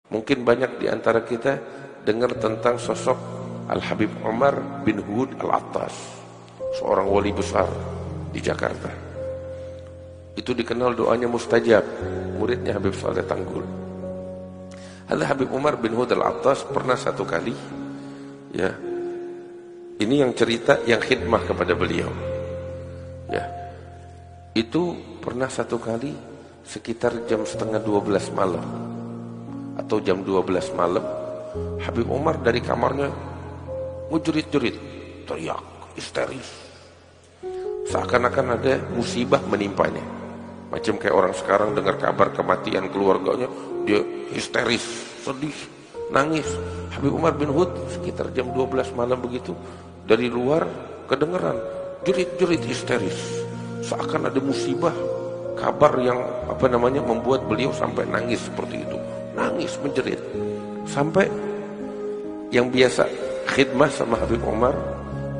Mungkin banyak di antara kita dengar tentang sosok Al-Habib Umar bin Hud Al-Attas, seorang wali besar di Jakarta. Itu dikenal doanya mustajab, muridnya Habib Saleh Tanggul. Habib Umar bin Hud Al-Attas pernah satu kali, ya, ini yang cerita yang khidmah kepada beliau, ya, itu pernah satu kali sekitar jam setengah 12 malam atau jam 12 malam, Habib Umar dari kamarnya menjerit-jerit, teriak, histeris, seakan-akan ada musibah menimpanya. Macam kayak orang sekarang dengar kabar kematian keluarganya, dia histeris, sedih, nangis. Habib Umar bin Hud sekitar jam 12 malam begitu, dari luar kedengeran jerit-jerit histeris, seakan ada musibah, kabar yang membuat beliau sampai nangis seperti itu, nangis menjerit. Sampai yang biasa khidmah sama Habib Umar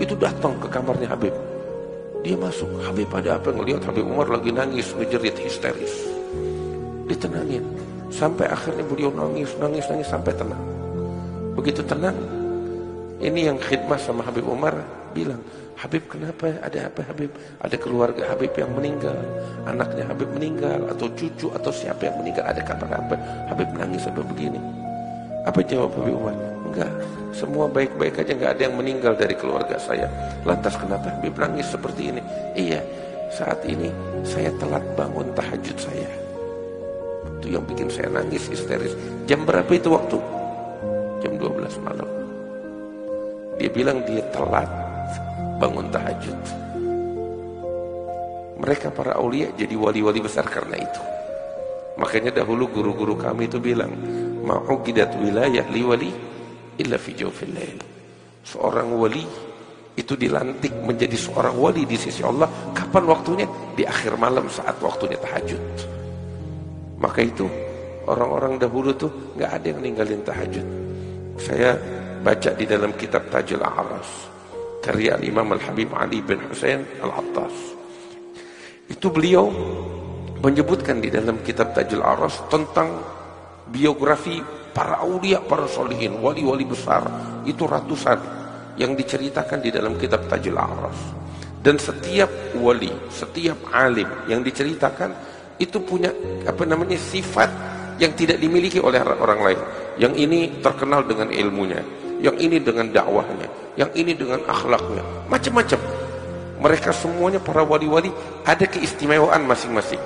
itu datang ke kamarnya Habib. Dia masuk, Habib ada apa? Ngelihat Habib Umar lagi nangis, ngejerit histeris, ditenangin. Sampai akhirnya beliau nangis sampai tenang. Begitu tenang, ini yang khidmah sama Habib Umar bilang, Habib kenapa? Ada apa Habib? Ada keluarga Habib yang meninggal, anaknya Habib meninggal, atau cucu atau siapa yang meninggal, ada kabar apa? Habib nangis sampai begini. Apa jawab Habib Umar? Enggak, semua baik-baik aja, enggak ada yang meninggal dari keluarga saya. Lantas kenapa Habib nangis seperti ini? Iya, saat ini saya telat bangun tahajud saya. Itu yang bikin saya nangis histeris. Jam berapa itu waktu? Jam 12 malam. Dia bilang dia telat bangun tahajud. Mereka para aulia jadi wali-wali besar karena itu. Makanya dahulu guru-guru kami itu bilang, ma'uqidat wilayah liwali illa fi jawfil lail. Seorang wali itu dilantik menjadi seorang wali di sisi Allah kapan waktunya? Di akhir malam saat waktunya tahajud. Maka itu orang-orang dahulu tuh nggak ada yang ninggalin tahajud. Saya baca di dalam kitab Tajul A'ras karya Imam Al-Habib Ali bin Husain Al-Attas. Itu beliau menyebutkan di dalam kitab Tajul A'ras tentang biografi para aulia, para solihin, wali-wali besar, itu ratusan yang diceritakan di dalam kitab Tajul A'ras. Dan setiap wali, setiap alim yang diceritakan itu punya sifat yang tidak dimiliki oleh orang lain. Yang ini terkenal dengan ilmunya, yang ini dengan dakwahnya, yang ini dengan akhlaknya, macam-macam. Mereka semuanya para wali-wali ada keistimewaan masing-masing.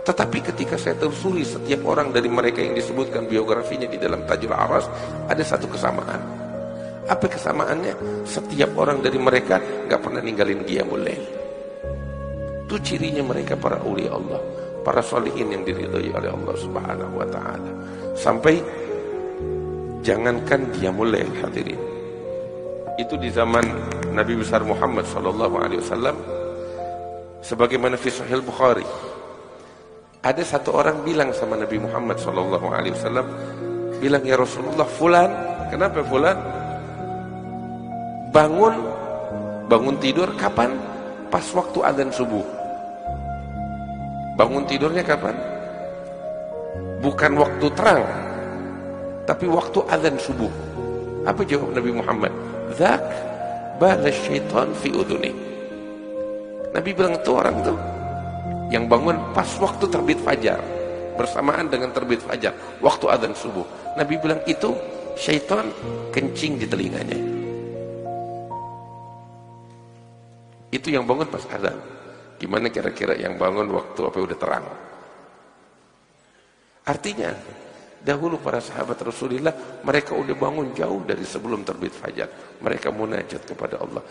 Tetapi ketika saya telusuri setiap orang dari mereka yang disebutkan biografinya di dalam Tajul A'ras, ada satu kesamaan. Apa kesamaannya? Setiap orang dari mereka gak pernah ninggalin qiyamul lail. Itu cirinya mereka para aulia Allah, para sholihin yang diridhai oleh Allah Subhanahu wa ta'ala. Sampai jangankan qiyamul lail, hadirin, itu di zaman Nabi besar Muhammad SAW, sebagaimana fi Sahih Bukhari, ada satu orang bilang sama Nabi Muhammad SAW, bilang, ya Rasulullah, fulan, kenapa fulan bangun tidur kapan? Pas waktu azan subuh. Bangun tidurnya kapan? Bukan waktu terang, tapi waktu azan subuh. Apa jawab Nabi Muhammad? Dzak bala syaitan fi udhuni. Nabi bilang, itu orang tuh yang bangun pas waktu terbit fajar, bersamaan dengan terbit fajar, waktu adzan subuh. Nabi bilang itu syaitan kencing di telinganya. Itu yang bangun pas adzan. Gimana kira-kira yang bangun waktu udah terang? Artinya dahulu para sahabat Rasulullah, mereka udah bangun jauh dari sebelum terbit fajar. Mereka munajat kepada Allah.